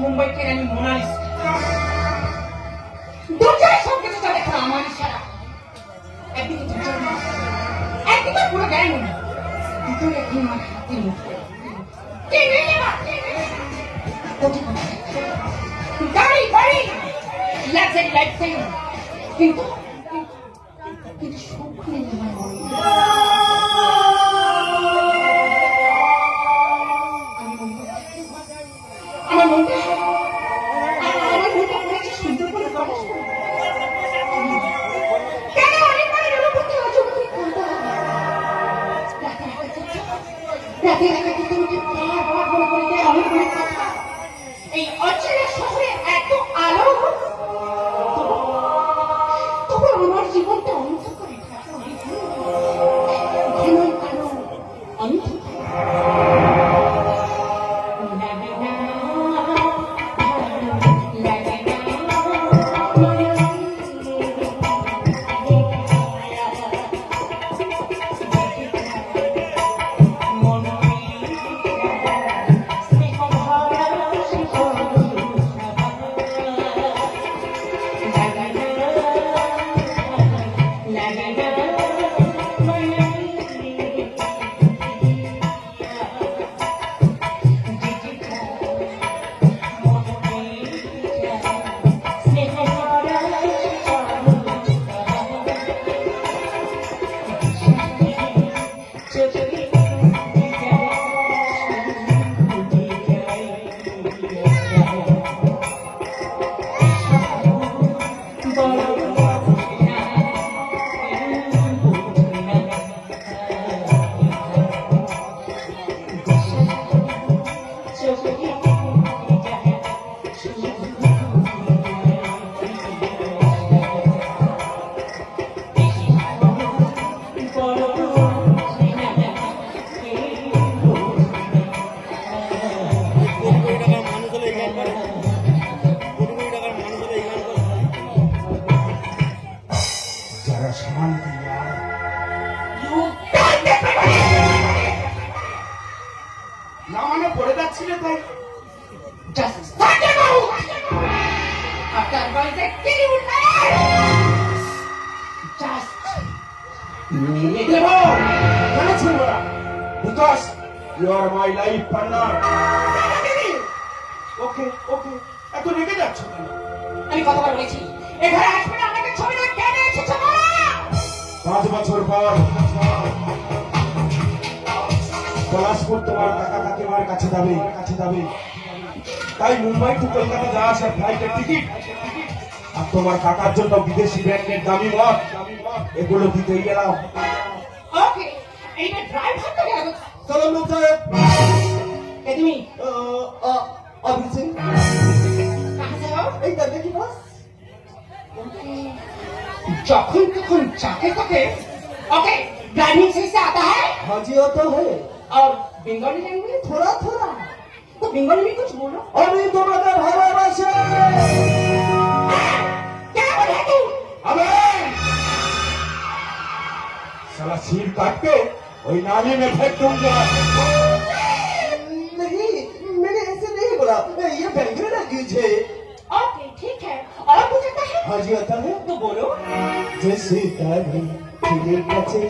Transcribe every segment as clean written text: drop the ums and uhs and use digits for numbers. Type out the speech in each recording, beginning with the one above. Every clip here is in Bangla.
মুম্বাই কে রানী মোনালিসা দুটাই সব কিছু চলে এখন আমার ইশারা। একদিকে দুটার মাস, একদিকে পুরো গ্যাং, দুটোই এখন আমার হাতের মুঠোয়। গাড়ি বাড়ি লাক্সারি লাইফস্টাইল, কিন্তু কিন্তু সুখ নেই আমার মনে। আমার মনটা পড়েছে সুন্দর করে প্রকাশ করে। কেন অনেকবার অনুভূতি অজগতি করতে হবে? রাতে রাতে তুমি বারবার মনে করে দেয় অনেক অনেক কথা। এই অচেনা শহরে এত আলো, তবু আমার জীবনটা অন্ধকারে থাকে। ঘন কালো অন্ধকার। Because you are my life partner. Okay, okay. এত রেগে যাচ্ছ কেন? আমি কথা বলেছি, এখানে আসবে না, আমাকে ছবি না কেন এসেছো বলো? 5 বছর পর পলাশপুর তোমার কাকা কাকিমার কাছে যাবে। তাই মুম্বাই টু কলকাতা যাওয়া আসার ফ্লাইটের টিকিট আর তোমার কাকার জন্য বিদেশি ব্র্যান্ডের দামি মদ এগুলো দিতেই গেলাম। ওকে, এইটা ড্রাইভার তো গেল। সালাম সাহেব। কে তুমি? অভিষেক। কাহা से हो? এইটা দেখি বস। যখন তখন যাকে তাকে ओके ड्राइविंग सही से आता है? हाँ जी आता है। और बंगाली लैंग्वेज? थोड़ा थोड़ा। तो बंगाली में कुछ बोलो। अभी तुम्हारे भालोबाशे। क्या बोला तू? अबे साला सिर काट के वही नाली में फेंक दूंगा। नहीं, मैंने ऐसे नहीं बोला, ये बैंगलोर लैंग्वेज है। ओके ठीक है, और कुछ आता है? हाँ जी आता है। तो बोलो। जैसे दादी फिर बचे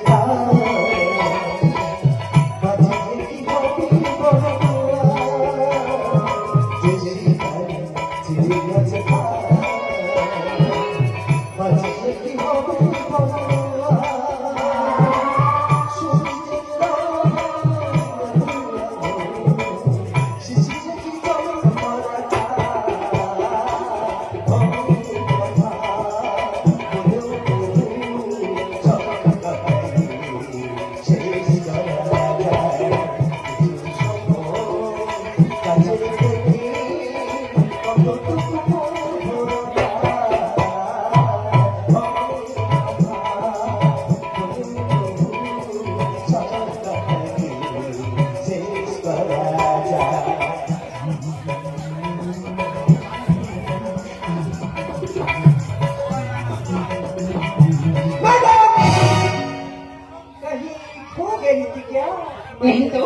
नहीं तो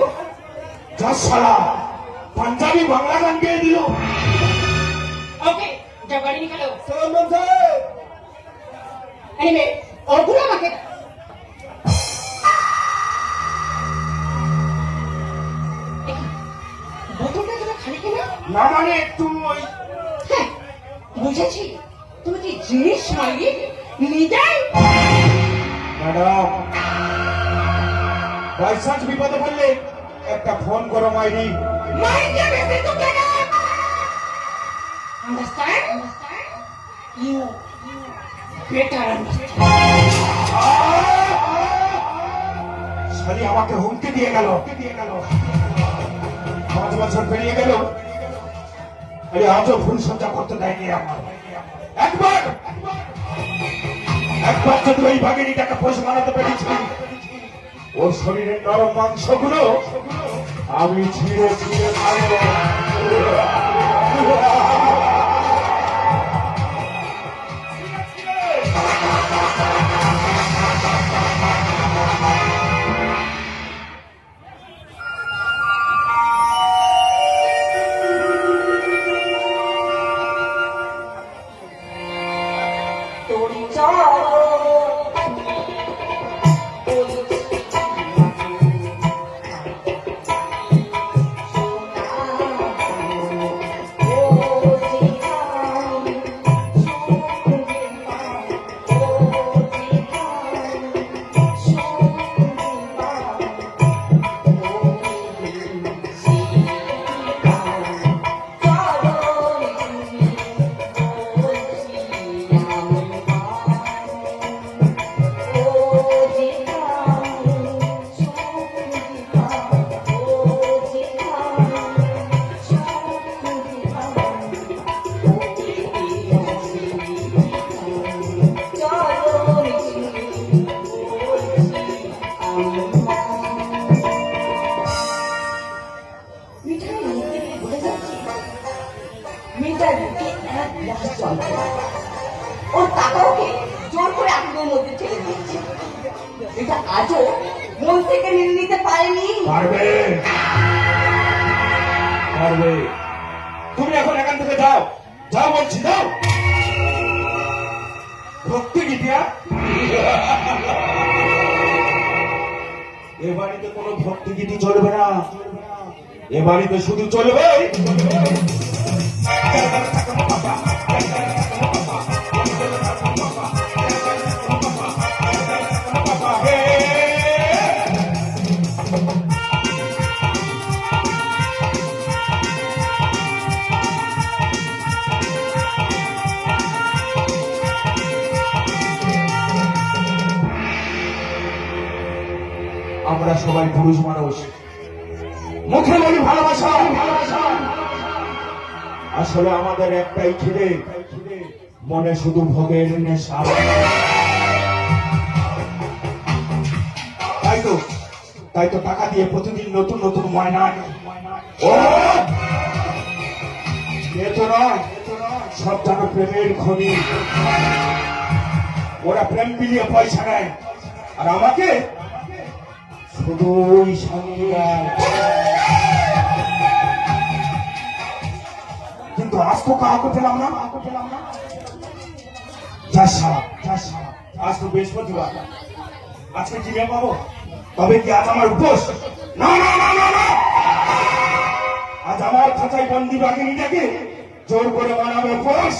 साला पंजाबी बांग्ला गान गे दिलो ওকে যাও গাড়ি নিকালো সালাম সাহেব। এনিওয়ে ওগুলো আমাকে দেখি, বোতলটা তোরা খালি কিনা? না মানে একটু ওই হ্যাঁ বুঝেছি, তুমি কি জিনিস মালিক নিজেই? ম্যাডাম, বাই চান্স বিপদে পড়লে একটা ফোন করো মাইরি। মাইকে বেশি তো কেনা। Understand? You better understand. শালি আমাকে হুমকি দিয়ে গেল। 5 বছর পেরিয়ে গেল, আরে আজও ভুল সজ্জা করতে দেয়নি আমার। একবার যদি ওই বাঘিনীটাকে পোষ মানাতে পেরেছি, ওর শরীরের নরম মাংসগুলো আমি ছিঁড়ে ছিঁড়ে খাবো। তোরি চলো ওর কাকাওকে জোর করে আগুনের মধ্যে ঠেলে দিয়েছে। এটা আজও মন থেকে মেনে নিতে পারেনি। পারবে, পারবে। তুমি এখন এখান থেকে যাও, যাও বলছি, যাও। ভক্তি গীতিয়া, এ বাড়িতে কোনো ভক্তি গীতি চলবে না। এ বাড়িতে শুধু চলবে আমরা সবাই পুরুষ মানুষ, মুখে বলি ভালোবাসা, আসলে আমাদের একটাই খিদে, মনে শুধু ভোগের নেশা। তাই তো টাকা দিয়ে প্রতিদিন নতুন নতুন ময়না। ও এ তো নয়, সব জানো প্রেমের খনি। ওরা প্রেম বিলিয়ে পয়সা নেয়, আর আমাকে শুধু ওই সঙ্গে দেয়। কিন্তু আজ তো কাউকে পেলাম না। আজ তো বৃহস্পতিবার, আজকে জিমে পাবো, তবে কি আজ আমার উপোস? না না না না না, আজ আমার খাঁচায় বন্দি বাঘিনীটাকে জোর করে বানাবে উপোস।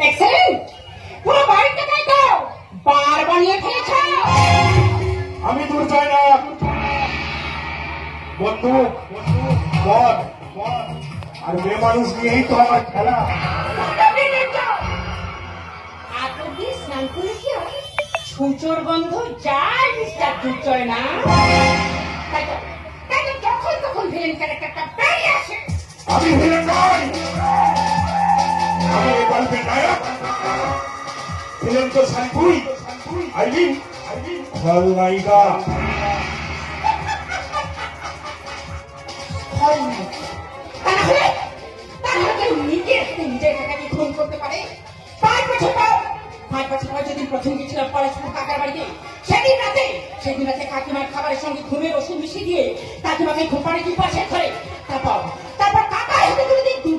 এক্সেলেন্ট, পুরো বাড়িটাকে তো বার বানিয়ে ফেলেছ। আমি দুর্জয় না, বন্দুক, মদ আর মেয়ে মানুষ নিয়েই তো আমার খেলা। এতদিন স্নান করে কি হয়? ছুঁচোর গন্ধ যায় মিস্টার দুর্জয় না। তাই তো যখন তখন ভিলেন ক্যারেক্টারটা বেরিয়ে আসে। আমি ভিলেন নই, আমি এই গল্পের নায়ক। ভিলেন তো শান্তুই, আইলিন খলনায়িকা। তাহলে নিজের টাকাকে খুন করতে পারে। 5 বছর পর যেদিন প্রথম গেছিলাম পড়াশোনা কাকার বাড়িতে, সেদিন রাতে কাকিমার খাবারের সঙ্গে ঘুমের ওষুধ মিশিয়ে দিয়ে কাকিমাকে ঘুমারে কি পাশে করে। তারপর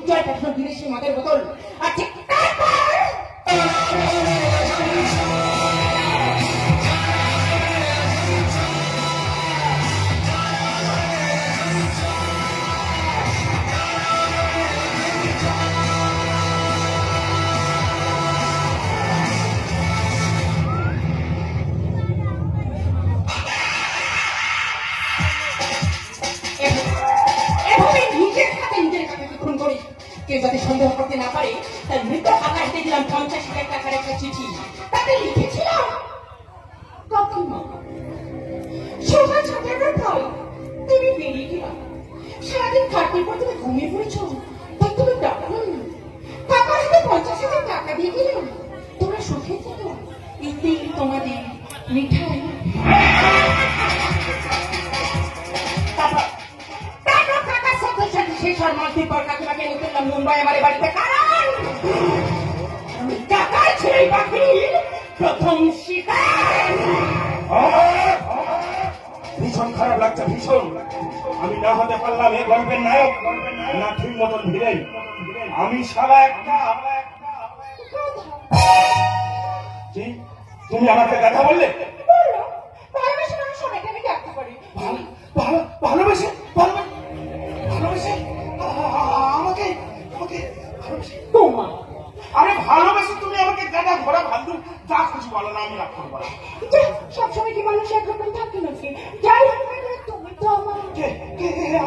জয় পাঠানো বিদেশি মদের বোতল আর ঠিক তারপর এভাবে নিজের হাতে নিজের কাকাকে খুন করি কেউ যাতে সন্দেহ করতে না পারে তাই মৃত কাকা হাতে দিলাম 50,000 টাকার একটা চিঠি তাতে লিখেছিলাম কাকিমা সকাল 6টার পর তুমি বেরিয়ে গেলাম সারাদিন খাটনি পর তুমি ঘুমিয়ে পড়েছো তাই তুমি ডাকলাম না কাকার হাতে 50,000 টাকা দিয়ে গেলাম তোমরা সুখে থেকো এতেই তোমাদের মিঠাই শেষ আর মাসের পর কাকিমাকে নিয়ে চললাম মুম্বাই আমার বাড়িতে কারণ আমি টাকার ছেড়ে পাখির প্রথম শিকার ভীষণ খারাপ লাগছে ভীষণ আমি না হতে পারলাম এই গল্পের নায়ক না ঠিক মতন ভিড়ে আমি সারা একটা কি তুমি আমাকে দেখা বললে বললো ভালোবেসে মানুষ সবাইকে আমি ডাকতে পারি ভালোবেসে ভালোবেসে আমাকে আমাকে ভালোবেসে তোমা আরে ভালোবেসে তুমি আমাকে গাদা ঘোড়া ভাল্লু যা খুশি বলো না আমি রাগ করবো না। সবসময় কি মানুষ একরকম থাকে নাকি যাই হোক না কেন, তুমি তো আমার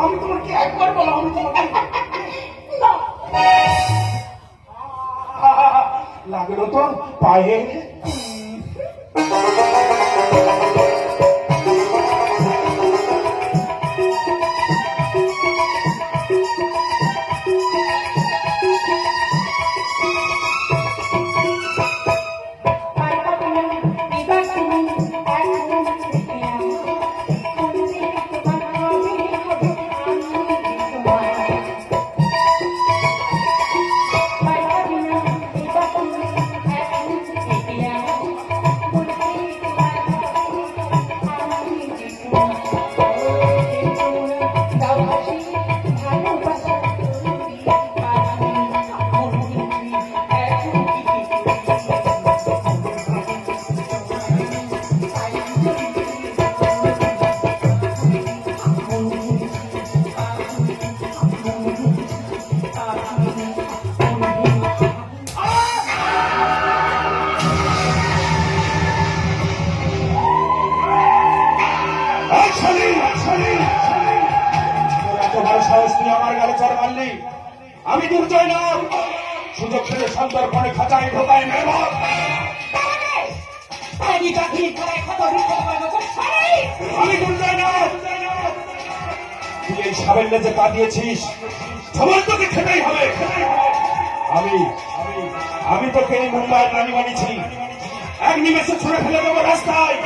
আমি তোমাকে একবার বলো আমি তোমাকে না লাগলো তো পায়ে আমি দুর্জয় না সুযোগ পেলে সন্তর্পণে খাঁচায় ঢোকায় মেহমান আমি দুর্জয় না তুই এই সাবেল্লে যে কাঁদিয়েছিস সবার তোকে খেতেই হবে আমি আমি তোকে এই মুম্বাইয়ের রানী বানিয়েছি এক নিমেষে ছুড়ে ফেলে দেবো রাস্তায়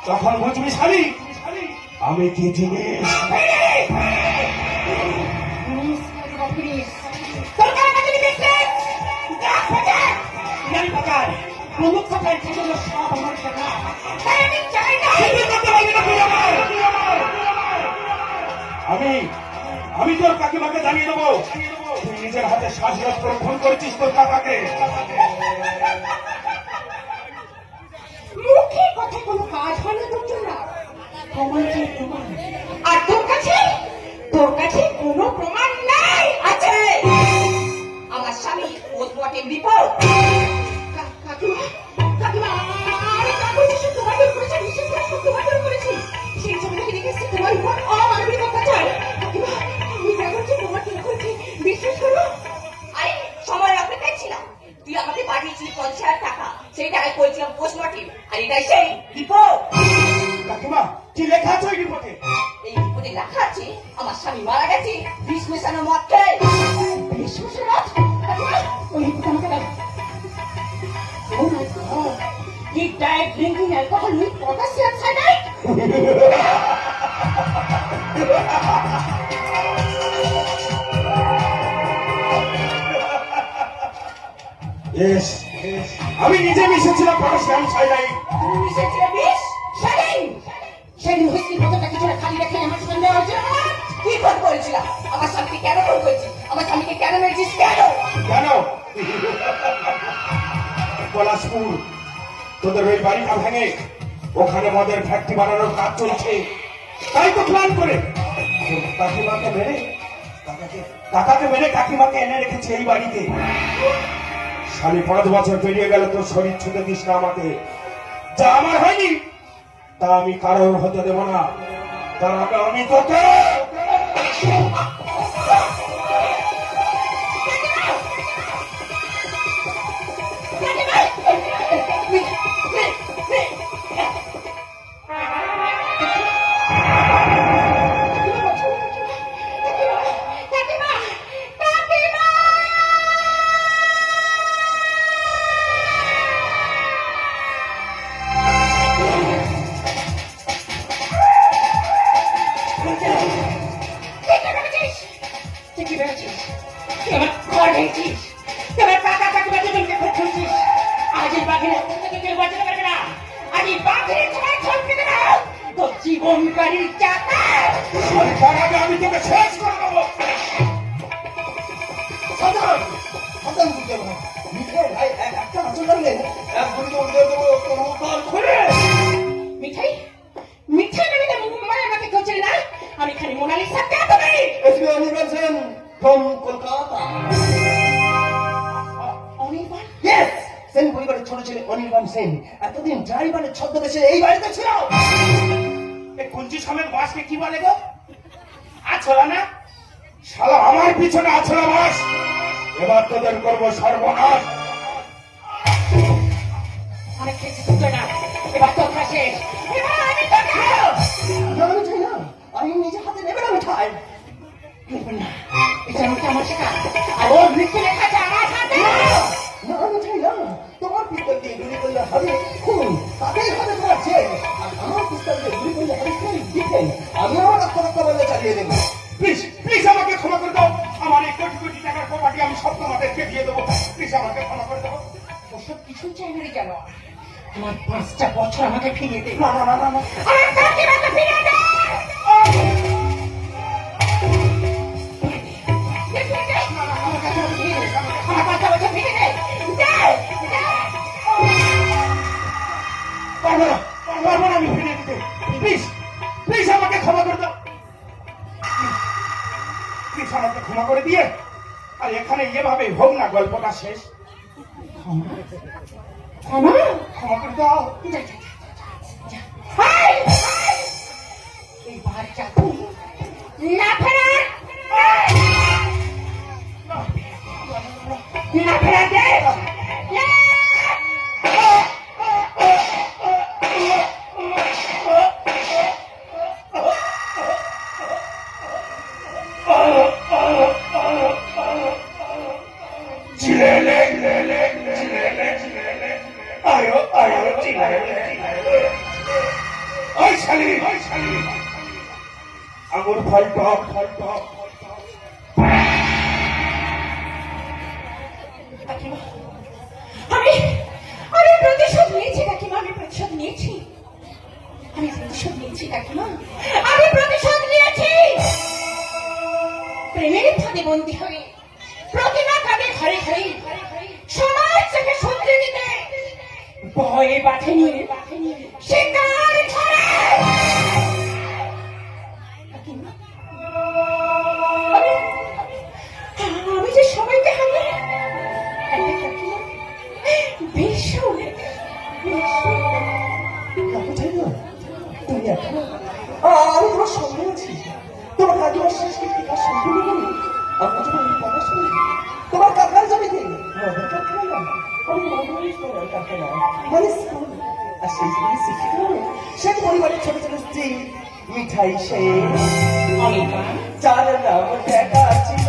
তখন বুঝবি শালি আমি কি জিনিস আমি তোর কাকিমাকে জানিয়ে দেবো তুই নিজের হাতে শ্বাসরক্ত খুন করেছিস তোর কাকাকে মুখে কথা কোনো কাজ হয় না তোর জন্য আর তোর কাছে কোনো প্রমাণ নাই আছে আমার স্বামী পোস্টমর্টেম রিপোর্ট কাকিমা আরে কাকু যে তোমার দূর করেছে বিশেষ করে তোমার দূর করেছি সেই ছবিটাকে দেখেছি তোমার উপর অমানবিক অত্যাচার কাকিমা আমি যা করছি তোমার কি করছি বিশ্বাস করো আরে সময় অপেক্ষায় ছিলাম তুই আমাকে পাঠিয়েছিলি 50,000 টাকা সেই টাকায় করেছিলাম পোস্টমর্টেম আর এটাই সেই রিপোর্ট কাকিমা কি লেখা আছে ওই রিপোর্টে এই রিপোর্টে লেখা আছে আমার স্বামী মারা গেছে বিষ মেশানো মদ খেয়ে বিষ মেশানো মদ কাকিমা ওই রিপোর্ট আমাকে দাও Oh my God! He died drinking alcohol with potassium cyanide. Yes. আমি নিজে মিশেছিলাম পটাশিয়াম সাইনাইড তুমি মিশেছিলে বিষ সেদিন হুইস্কির বোতলটা কিছুটা খালি রেখে আমার সঙ্গে হয়েছিল কি ফোন করেছিলাম আমার স্বামীকে কেন ফোন করেছি আমার আমার স্বামীকে কেন মেরেছিস কেন? কেন? পলাশপুর তোদের ওই বাড়িটা ভেঙে ওখানে মদের ফ্যাক্টরি বানানোর কাজ চলছে, তাই তো প্ল্যান করে কাকিমাকে মেরে কাকাকে মেরে কাকিমাকে এনে রেখেছে এই বাড়িতে। 5.5 বছর পেরিয়ে গেল, তোর শরীর ছুঁতে দিস না আমাকে। যা আমার হয়নি তা আমি কারোর হতে দেব না। তার আগে আমি তোকে জীবনকারী চাকা তার আগে আমি তোকে শেষ করে দেবো। মিঠাই মিঠাই মেরে মুম্বাই আমাকে করছিল না, আমি খালি মোনালিসা কে তুমি? SB Anirban Sen from Kolkata. Anirban? Yes, Sen পরিবারের ছোট ছেলে অনির্বাণ সেন এতদিন ড্রাইভারের ছদ্মবেশে এই বাড়িতে ছিল। এই কুঞ্চি সমেত বাসকে কি বলে গো? আছলা না? শালা আমার পিছনে আছলা বাস। এবার তোদের করবো সর্বনাশ। অনেক খেয়েছি তুই না, এবার তোর কাছে এবার আমি তোকে না আমি চাই না, আমি নিজে হাতে নেবে না মিঠাই। নেবেন না, এটা আমাকে আমার শেখা, আর ওর মৃত্যু লেখা আছে আমার হাতে। না আমি চাই না, তোমার পিস্তল দিয়ে গুলি করলে হবে খুন, তাতেই হবে তোমার জেল। আর আমার পিস্তল দিয়ে গুলি করলে হবে খুন ডিফেন্স। আমি আমার আত্মরক্ষা বলে চালিয়ে দেবো। প্লিজ প্লিজ আমাকে ক্ষমা করে দাও। আমার এই কোটি কোটি টাকার প্রপার্টি আমি সব তোমাদেরকে দিয়ে দেবো। প্লিজ আমাকে ক্ষমা করে দাও। ওসব কিছুই চাই না রে জানো, আমার 5টা বছর আমাকে ফিরিয়ে দে। না না না না না, আমার কাকিমাকে ফিরিয়ে দে। আমার 5টা বছর ফিরিয়ে দে। পারবো না, পারবো না আমি ফিরিয়ে দিতে। প্লিজ প্লিজ আমাকে ক্ষমা করে দাও। প্লিজ আমাকে ক্ষমা করে দিয়ে আর এখানে এভাবে হোক না গল্পটা শেষ। ক্ষমা? ক্ষমা করে দাও। এইবার যা তুই না ফেরার না ফেরার দে। আঙুর ফল টক ফল টক। কাকিমা, আমি আমি প্রতিশোধ নিয়েছি কাকিমা, আমি প্রতিশোধ নিয়েছি, আমি প্রতিশোধ নিয়েছি কাকিমা, আমি প্রতিশোধ নিয়েছি। প্রেমের ফাঁদে বন্দী হয়ে প্রতিমা কাঁদে ঘরে ঘরে, সমাজ থেকে সত্যি দিতে ভয়ে বাঁধেনি শিকার ঘরে। কাকিমা, আমি যে সবাইকে হারিয়ে আমি চাই না তুমি এখন আমি তোমার সঙ্গে আছি। তোমার কাকিমার শেষ কৃতিকার সম্পূর্ণ করি আমরা যখন এই পড়া শুনি তোমার কাকার জমিতে মদের কারখানা না, আমি মদের কারখানা মানে স্কুল। আর সেই স্কুলে শিক্ষিত হলে সে পরিবারের ছোট ছোট স্ত্রী মিঠাই সে অনির্বাণ, যার নাম দেখা ছিল